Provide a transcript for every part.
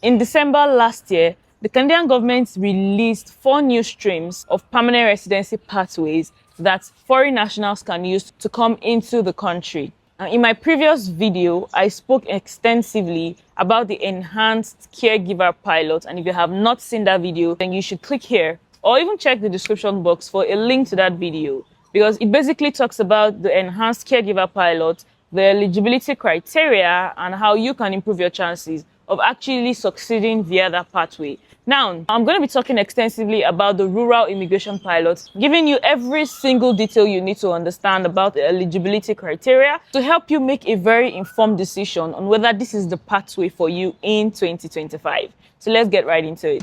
In December last year, the Canadian government released 4 new streams of permanent residency pathways that foreign nationals can use to come into the country. In my previous video, I spoke extensively about the enhanced caregiver pilot, and if you have not seen that video, then you should click here or even check the description box for a link to that video, because it basically talks about the enhanced caregiver pilot, the eligibility criteria, and how you can improve your chances of actually succeeding via that pathway. Now, I'm going to be talking extensively about the rural immigration pilot, giving you every single detail you need to understand about the eligibility criteria to help you make a very informed decision on whether this is the pathway for you in 2025. So let's get right into it.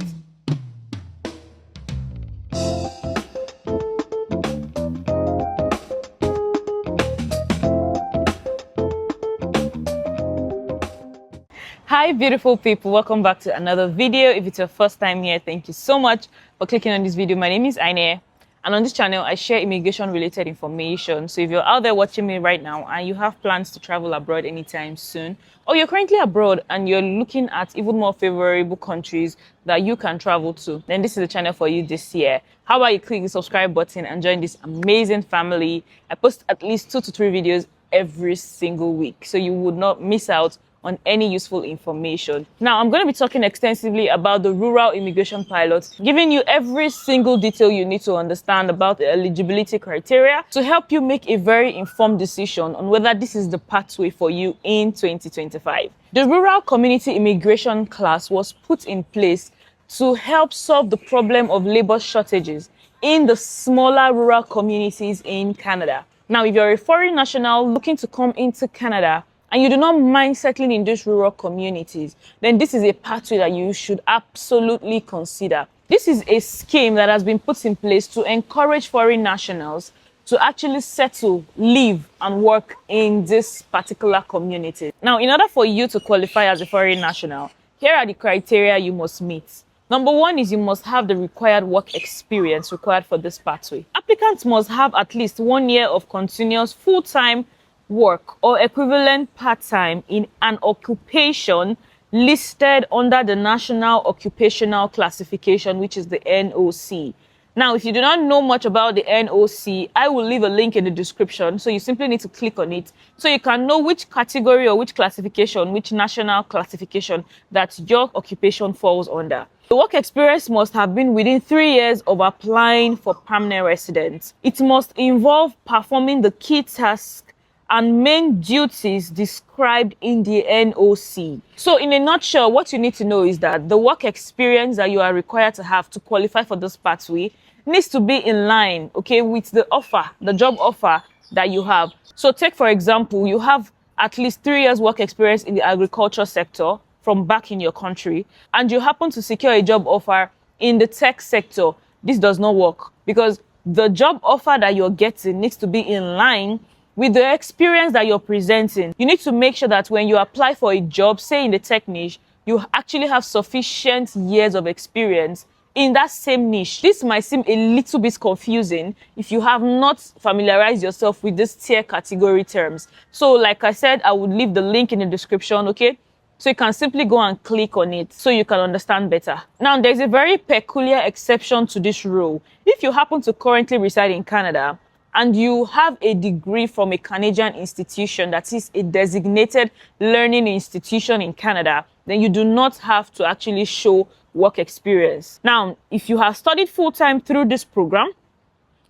Hi beautiful people, welcome back to another video. If it's your first time here, thank you so much for clicking on this video. My name is Aine, and on this channel I share immigration related information. So if you're out there watching me right now and you have plans to travel abroad anytime soon, or you're currently abroad and you're looking at even more favorable countries that you can travel to, then this is the channel for you this year. How about you click the subscribe button and join this amazing family? I post at least 2 to 3 videos every single week, so you would not miss out on any useful information. Now, I'm going to be talking extensively about the rural immigration pilot, giving you every single detail you need to understand about the eligibility criteria to help you make a very informed decision on whether this is the pathway for you in 2025. The rural community immigration class was put in place to help solve the problem of labor shortages in the smaller rural communities in Canada. Now, if you're a foreign national looking to come into Canada, and you do not mind settling in these rural communities, then this is a pathway that you should absolutely consider. This is a scheme that has been put in place to encourage foreign nationals to actually settle, live, and work in this particular community. Now, in order for you to qualify as a foreign national, here are the criteria you must meet. Number 1 is you must have the required work experience required for this pathway. Applicants must have at least 1 year of continuous full-time work or equivalent part-time in an occupation listed under the National Occupational Classification, which is the NOC. Now, if you do not know much about the NOC, I will leave a link in the description, so you simply need to click on it so you can know which category or which classification, which national classification that your occupation falls under. The work experience must have been within 3 years of applying for permanent residence. It must involve performing the key tasks and main duties described in the NOC. So in a nutshell, what you need to know is that the work experience that you are required to have to qualify for this pathway needs to be in line, okay, with the offer, the job offer that you have. So take, for example, you have at least 3 years work experience in the agriculture sector from back in your country, and you happen to secure a job offer in the tech sector. This does not work because the job offer that you're getting needs to be in line with the experience that you're presenting. You need to make sure that when you apply for a job, say in the tech niche, you actually have sufficient years of experience in that same niche. This might seem a little bit confusing if you have not familiarized yourself with these tier category terms. So like I said, I would leave the link in the description, okay? So you can simply go and click on it so you can understand better. Now, there's a very peculiar exception to this rule. If you happen to currently reside in Canada, and you have a degree from a Canadian institution that is a designated learning institution in Canada, then you do not have to actually show work experience. Now, if you have studied full-time through this program,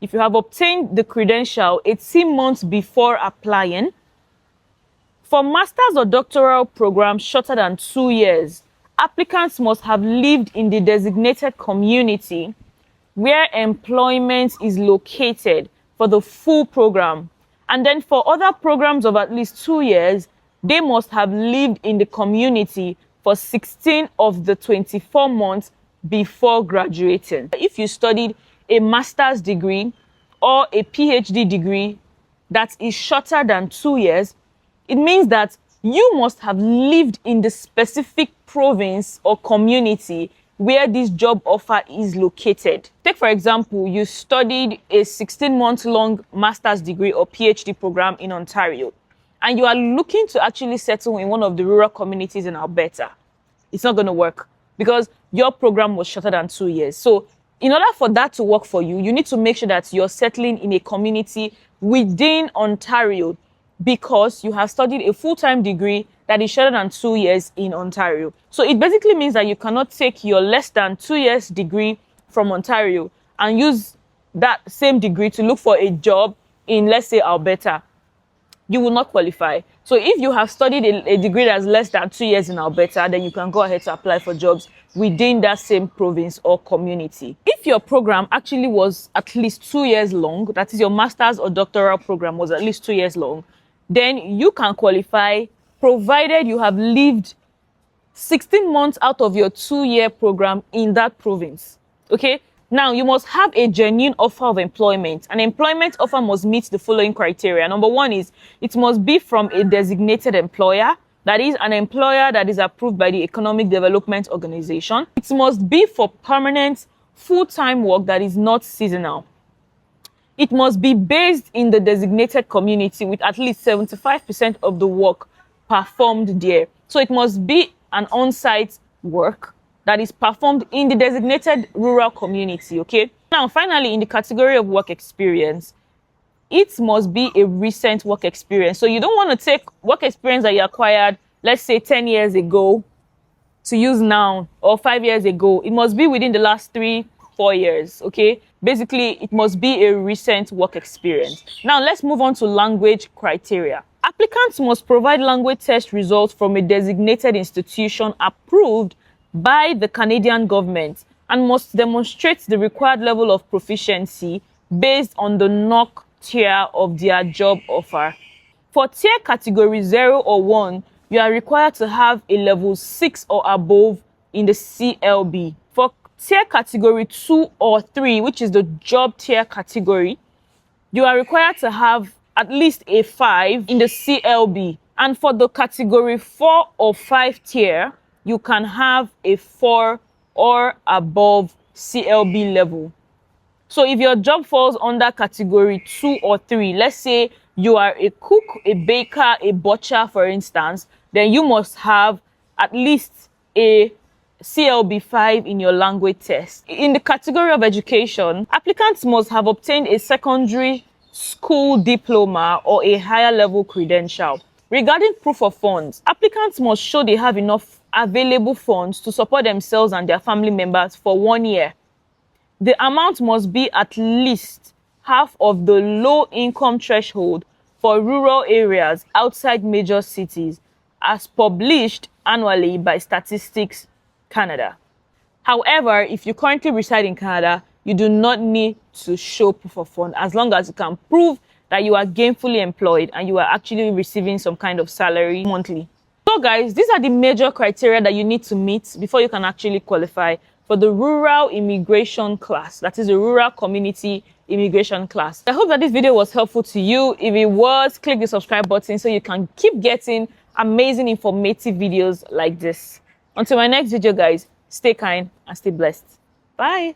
if you have obtained the credential 18 months before applying, for master's or doctoral programs shorter than 2 years, applicants must have lived in the designated community where employment is located for the full program. And then for other programs of at least 2 years, they must have lived in the community for 16 of the 24 months before graduating. If you studied a master's degree or a PhD degree that is shorter than 2 years, it means that you must have lived in the specific province or community where this job offer is located. Take, for example, you studied a 16-month-long master's degree or PhD program in Ontario, and you are looking to actually settle in one of the rural communities in Alberta. it's not going to work because your program was shorter than 2 years. So in order for that to work for you, you need to make sure that you're settling in a community within Ontario because you have studied a full-time degree that is shorter than 2 years in Ontario. So it basically means that you cannot take your less than 2 years degree from Ontario and use that same degree to look for a job in, let's say, Alberta. You will not qualify. So if you have studied a degree that's less than 2 years in Alberta, then you can go ahead to apply for jobs within that same province or community. If your program actually was at least 2 years long, that is your master's or doctoral program was at least 2 years long, then you can qualify provided you have lived 16 months out of your 2-year program in that province. Okay? Now, you must have a genuine offer of employment. An employment offer must meet the following criteria. Number one is it must be from a designated employer, that is an employer that is approved by the Economic Development Organization. It must be for permanent, full-time work that is not seasonal. It must be based in the designated community with at least 75% of the work performed there. So it must be an on-site work that is performed in the designated rural community, okay? Now, finally, in the category of work experience, it must be a recent work experience. So you don't want to take work experience that you acquired, let's say 10 years ago, to use now, or 5 years ago. It must be within the last 3-4 years, okay? Basically, it must be a recent work experience. Now, let's move on to language criteria. Applicants must provide language test results from a designated institution approved by the Canadian government and must demonstrate the required level of proficiency based on the NOC tier of their job offer. For tier category 0 or 1, you are required to have a level 6 or above in the CLB. For tier category 2 or 3, which is the job tier category, you are required to have at least a 5 in the CLB. And for the category 4 or 5 tier, you can have a 4 or above CLB level. So if your job falls under category 2 or 3, let's say you are a cook, a baker, a butcher, for instance, then you must have at least a CLB 5 in your language test. In the category of education, applicants must have obtained a secondary school diploma or a higher level credential. Regarding proof of funds, applicants must show they have enough available funds to support themselves and their family members for 1 year. The amount must be at least half of the low income threshold for rural areas outside major cities, as published annually by Statistics Canada. However, if you currently reside in Canada, you do not need to show proof of fund as long as you can prove that you are gainfully employed and you are actually receiving some kind of salary monthly. So guys, these are the major criteria that you need to meet before you can actually qualify for the rural immigration class. That is the rural community immigration class. I hope that this video was helpful to you. If it was, click the subscribe button so you can keep getting amazing informative videos like this. Until my next video, guys, stay kind and stay blessed. Bye.